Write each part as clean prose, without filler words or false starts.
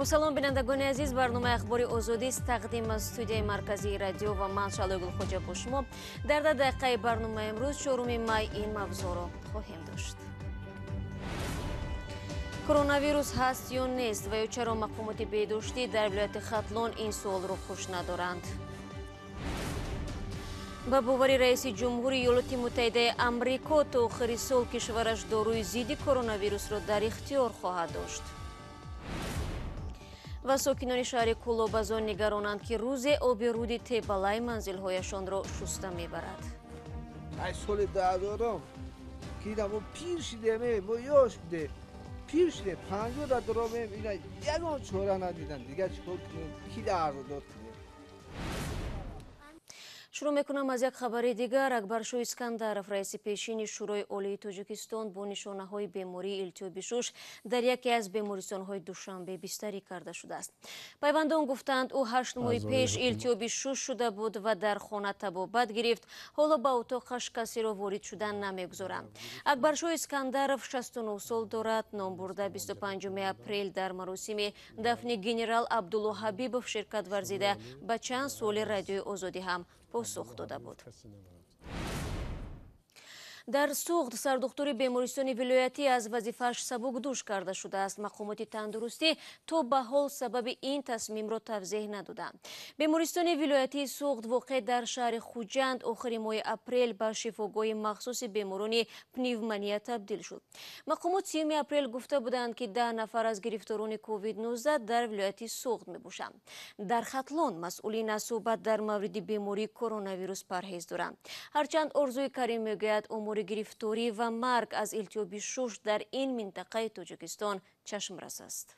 با سلام بینندگان عزیز، برنامه اخباری آزادی است تقدیم از استودیوی مرکزی رادیو و من شالوگل خوجا با شما در 10 دقیقه برنامه امروز 4 می این موضوع را خواهیم داشت. کرونا ویروس هست یا نیست و یا چرا مقامات بهداشتی در ولایت ختلان این سوال را خوش ندارند؟ با باور رئیس جمهوری ایالات متحده آمریکا تا آخر سال کشورش داروی ضد کرونا ویروس را در اختیار خواهد داشت. و ساکنان شهر کلابازان نگرانند که روز آب رود تبالای منزل‌هایشان را شسته می‌برد. ای سال 2000 که دمو پیر شده و یاش بده پیر شده 50 درام اینا یگان چهره ندیدن دیگه چیکار کنیم کی در داد. شروع میکنم از یک خبر دیگر. اکبرشاه اسکندرов رئیس پیشین شورای عالی تاجیکستان با نشانه‌های بیماری التهاب شش در یکی از بیمارستان‌های دوشنبه بستری کرده شده است. پیوندان گفتند او 8 ماه پیش التهاب شش شده بود و در خانه طبابت گرفت. حالا به اتاقش کسی را وارد شدن نمیگذارند. اکبرشاه اسکندرов 69 سال دارد. نام برده 25 اپریل در مراسم دفن گنرال عبدالله حبیبов شرکت ورزیده به چند سال رادیوی آزادی هم پاسخ داده بود. در سوخت سردختور بیمارستان ولایتی از وظیفه‌اش سبک دوش کرده شده است. مقامات تندرستی تا به حال سبب این تصمیم را توضیح ندادند. بیمارستان ولایتی سوخت واقع در شهر خوجند آخر ماه اپریل به شفاگاه مخصوص بیماران پنیومونیا تبدیل شد. مقامات 30 اپریل گفته بودند که 10 نفر از گرفتاران کووید 19 در ولایتی سوخت میباشند. در ختلان مسئولین از صحبت در مورد بیماری کرونا ویروس پرهیز دارند. هرچند ارزوی کریم میگوید امور گرفتاری و مرگ از التهاب شش در این منطقه تاجیکستان چشم رس است.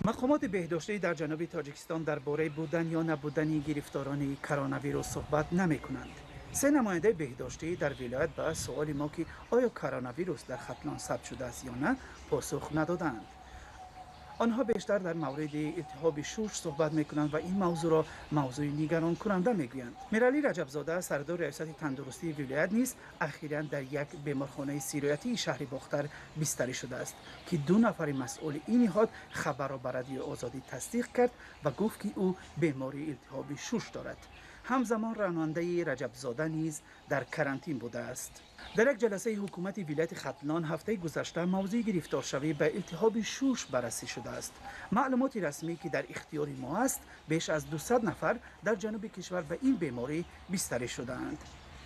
مقامات بهداشتی در جنوب تاجیکستان درباره بودن یا نبودن گرفتاران کرونا ویروس صحبت نمی کنند. 3 نماینده بهداشتی در ولایت به سوال ما که آیا کرونا ویروس در ختلان ثبت شده است یا نه پاسخ ندادند. آنها بیشتر در مورد التهاب شش صحبت میکنند و این موضوع را موضوع نگران کننده میگویند. میرالی رجبزاده سردار ریاست تندرستی ولایت نیز اخیراً در یک بیمارخانه سیرایتی شهر باختر بستری شده است که 2 نفر مسئول این نهاد خبر را به رادیو آزادی تصدیق کرد و گفت که او بیماری التهاب شش دارد. همزمان راننده رجبزاده نیز در کرانتین بوده است. در یک جلسه حکومت ولایت ختلان هفته گذشته موضوع گرفتار شوی به التهاب شش بررسی شده است. معلومات رسمی که در اختیار ما است بیش از 200 نفر در جنوب کشور به این بیماری بستری شدند.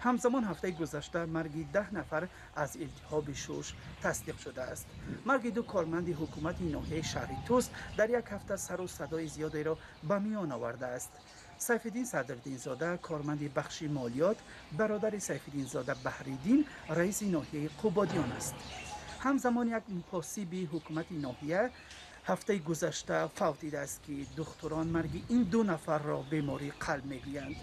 همزمان هفته گذشته مرگ 10 نفر از التهاب شش تصدیق شده است. مرگ 2 کارمند حکومت ناحیه شهر توست در یک هفته سر و صدای زیادی را به میان آورده است. سیفالدین صدرالدین زاده کارمند بخش مالیات برادر سیفالدین زاده بحریدین رئیس ناحیه قبادیان است. همزمان یک محاسب حکومت ناحیه هفته گذشته فوت دیده است که دکتران مرگ این 2 نفر را بیماری قلب میگویند.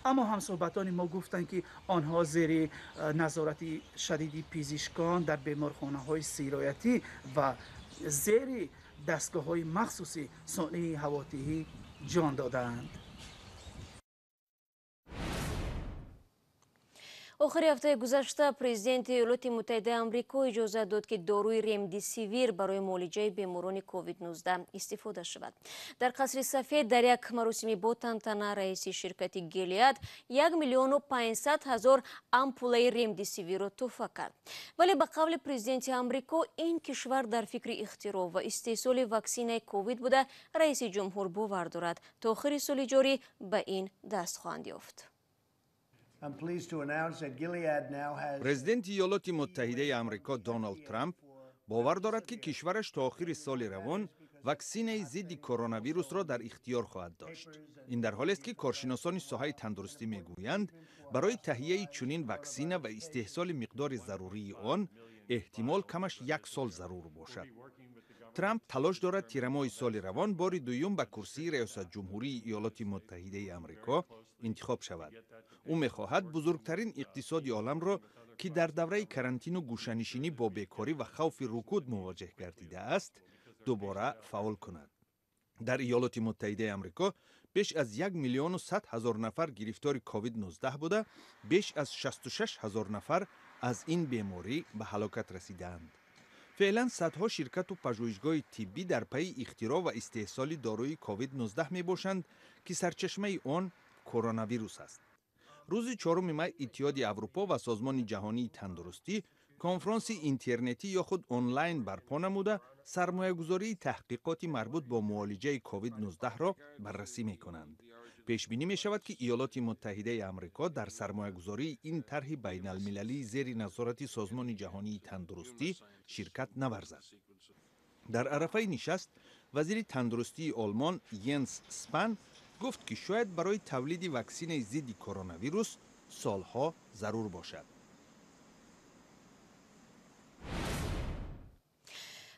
اما همصحبتان ما گفتند که آنها زیر نظارت شدید پزشکان در بیمارخانه‌های سیرایتی و زیر دستگاه‌های مخصوص صانع هواتهی جان دادند. آخر هفته گذشته پرزیدنت ایالات متحده آمریکا اجازه داد که داروی رمدیسیویر برای معالجه بیماران کووید 19 استفاده شود. در قصر سفید در یک مراسم با تنتنه رئیس شرکت گیلیاد 1,500,000 آمپول رمدیسیویر را تحفه کرد. ولی به قول پرزیدنت آمریکا این کشور در فکر اختراع و استحصال واکسن کووید بوده. رئیس جمهور باور دارد تا آخر سال جاری به این دست خواهند یافت. پرزیدنت ایالات متحده آمریکا دونالد ترامپ باور دارد که کشورش تا آخر سال روان واکسن ضد کرونا ویروس را در اختیار خواهد داشت. این در حالی است که کارشناسان ساحه تندرستی میگویند برای تهیه چنین واکسن و استحصال مقدار ضروری آن احتمال کمش 1 سال ضرور باشد. ترامپ تلاش دارد تیرماه سال روان بار دوم به کرسی ریاست جمهوری ایالات متحده آمریکا انتخاب شود. او می‌خواهد بزرگترین اقتصاد عالم را که در دوره کرانتین و گوشه‌نشینی با بیکاری و خوف رکود مواجه گردیده است دوباره فعال کند. در ایالات متحده آمریکا بیش از 1,100,000 نفر گرفتار کووید 19 بوده، بیش از 66,000 نفر از این بیماری به هلاکت رسیدند. فعلا صدها شرکت و پژوهشگاه طبی در پی اختراع و استحصال داروی کووید 19 می باشند که سرچشمه آن کرونا ویروس است. روز 4 می اتحاد اروپا و سازمان جهانی تندرستی کنفرانس اینترنتی یا خود آنلاین برپا نموده سرمایه‌گذاری تحقیقات مربوط با معالجه کووید 19 را بررسی می کنند. پیش بینی می شود که ایالات متحده آمریکا در سرمایه‌گذاری این طرح بین المللی زیر نظارت سازمان جهانی تندرستی شرکت نورزد. در عرفه نشست وزیر تندرستی آلمان ینس اسپن گفت که شاید برای تولید واکسن ضد کرونا ویروس سالها ضرور باشد.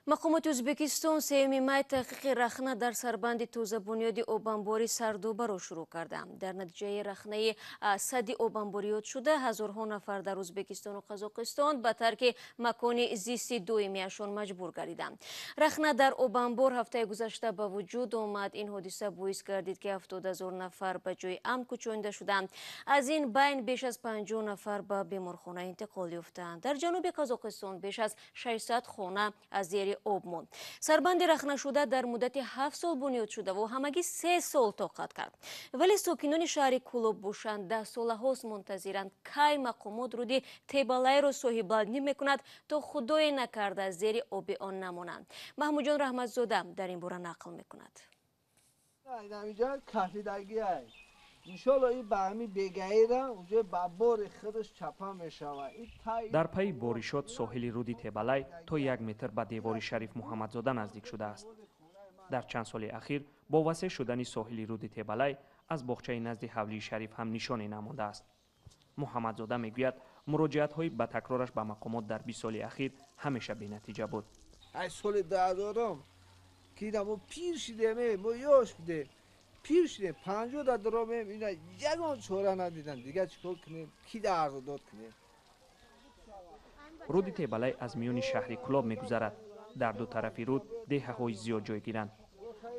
مقامات ازبکستان سوم مای تحقیق رخنه در سربند تازه بنیاد آبانباری سردوبه را شروع کردند. در نتیجه رخنه صد آبانباریات شده هزارها نفر در ازبکستان و قزاقستان به ترک مکان زیستی دومیشان مجبور گردیدند. رخنه در آبانبار هفته گذشته به وجود آمد. این حادثه باعث گردید که 70,000 نفر به جای امن کوچانده شدند. از این بین بیش از 50 نفر به بیمارخانه انتقال یافتند. در جنوب قزاقستان بیش از 600 خانه از زیر آب ماند. سربند رخنه شده در مدت 7 سال بنیاد شده و همگی 3 سال طاقت کرد. ولی ساکنان شهر کولوب بوشان 10 ساله هاست منتظرند کی مقامات رودی تیبالای را صاحب‌بندی میکند تا خدای نکرده زیر آب آن نمانند. محمود جان رحمتزاده در این باره نقل میکند. اینجا کافیدگی است. انشالله این به همین بگیره اونجا بابار خودش چپا میشود. در پی بارشات ساحل رودی تیبالای تا 1 متر به دیوار شریف محمدزاده نزدیک شده است. در چند سال اخیر با وسیع شدن ساحل رودی تیبالای از باغچه نزد حولی شریف هم نشانی نمانده است. محمدزاده میگوید مراجعت های به تکرارش به مقامات در 20 سال اخیر همیشه بی نتیجه بود. از سال 2000 که دمو پیر شده ما یاش بده پیر شده 50 درام اینا یگان چوره ندیدن دیگه چیکار کنیم کی در داد کنیم. رود تیبالای از میان شهر کولاب میگذرد. در دو طرف رود دهه‌های زیاد جای گیرند.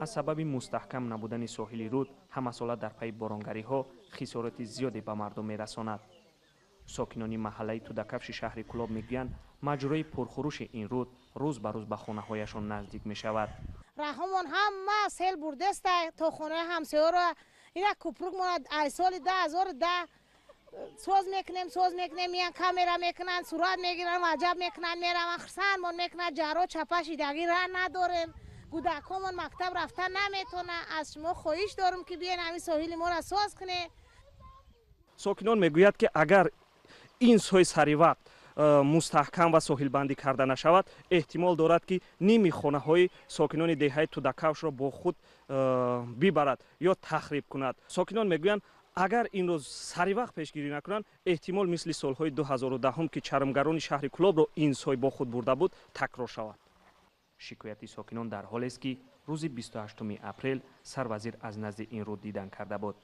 از سبب مستحکم نبودن ساحل رود همساله در پی بارانگری ها خسارات زیادی به مردم میرساند. ساکنان محله تودکفش شهر کولاب میگویند مجرای پرخروش این رود روز به روز به خانه هایشان نزدیک می شود. رحمان همه سیل برده است تا خانه همسایه را اینا کپروک ماند از سال 2010 سوز میکنیم میان کامera میکنن صورت میگیرن وجب میکنن میرن خرسان من میکنن جارو چپش دیگه راه نداریم کودکامون مکتب رفتن نمیتونه. از شما خواهش دارم که بیاین همین ساحل ما را ساز کنه. ساکنان میگوید که اگر این سوی سری وقت مستحکم و ساحل بندی کرده نشود احتمال دارد که نیمی خانه های ساکنان دهه تودکفش را با خود ببرد یا تخریب کند. ساکنان میگویند اگر این روز سری وقت پیشگیری نکنند احتمال مثل سالهای 2010 که چرمگران شهر کولاب را این سوی با خود برده بود تکرار شود. شکایت ساکنان در حالی است که روز 28 اپریل سروزیر از نزد این رود دیدن کرده بود.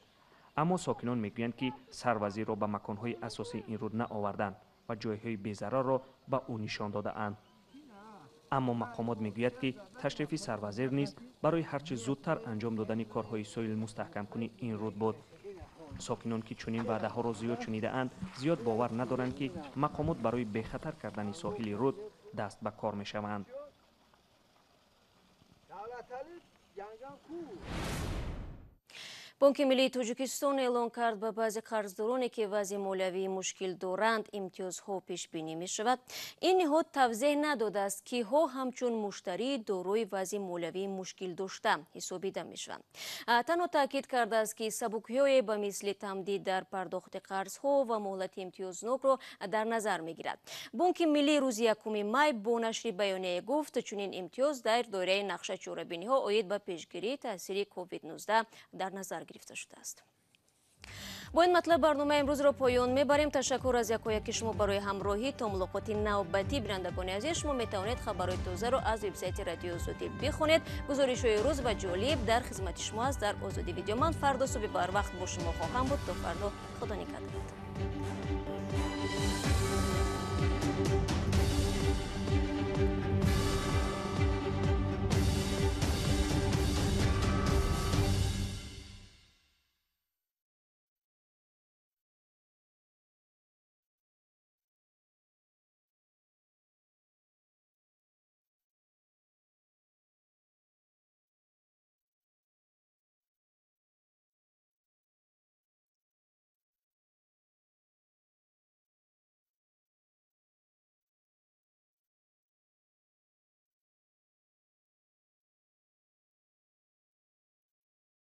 اما ساکنان میگویند که سروزیر را به مکانهای اساسی این رود نآوردند و جایهای بی‌ضرر را به او نشان داده اند. اما مقامات میگوید که تشریف سروزیر نیز برای هرچه زودتر انجام دادن کارهای ساحل مستحکم کنی این رود بود. ساکنان که چنین وعده ها را زیاد شنیده اند زیاد باور ندارند که مقامات برای بخطر کردن ساحل رود دست به کار می شوند. بانک ملی تاجیکستان اعلان کرد به بعضی قرضدارانی که وضع مالیوی مشکل دارند امتیازها پیش بینی می شود. این نهاد توضیح نداده است که ها همچون مشتری دارای وضع مالیوی مشکل داشته حسابیده می شوند. تنها تاکید کرده است که سبکی‌های به مثل تمدید در پرداخت قرضها و مهلت امتیازنامه را در نظر می گیرد. بانک ملی روز 1 مای با نشر بیانیه گفت چنین امتیاز در دایره نقشه چاره‌بینی ها عاید به پیشگیری تاثیر کووید 19 در نظر گرفته شده است. با این مطلب برنامه امروز را پایان میبریم. تشکر از یکایک شما برای همراهی. تا ملاقات نوبتی بینندگان عزیز شما میتوانید خبرهای تازه را از وبسایت رادیو آزادی بخونید. گزارش‌های روز و جالب در خدمت شما است. در آزادی ویدیو من فردا صبح بر وقت با شما خواهم بود. تا فردا خدا نگهدار.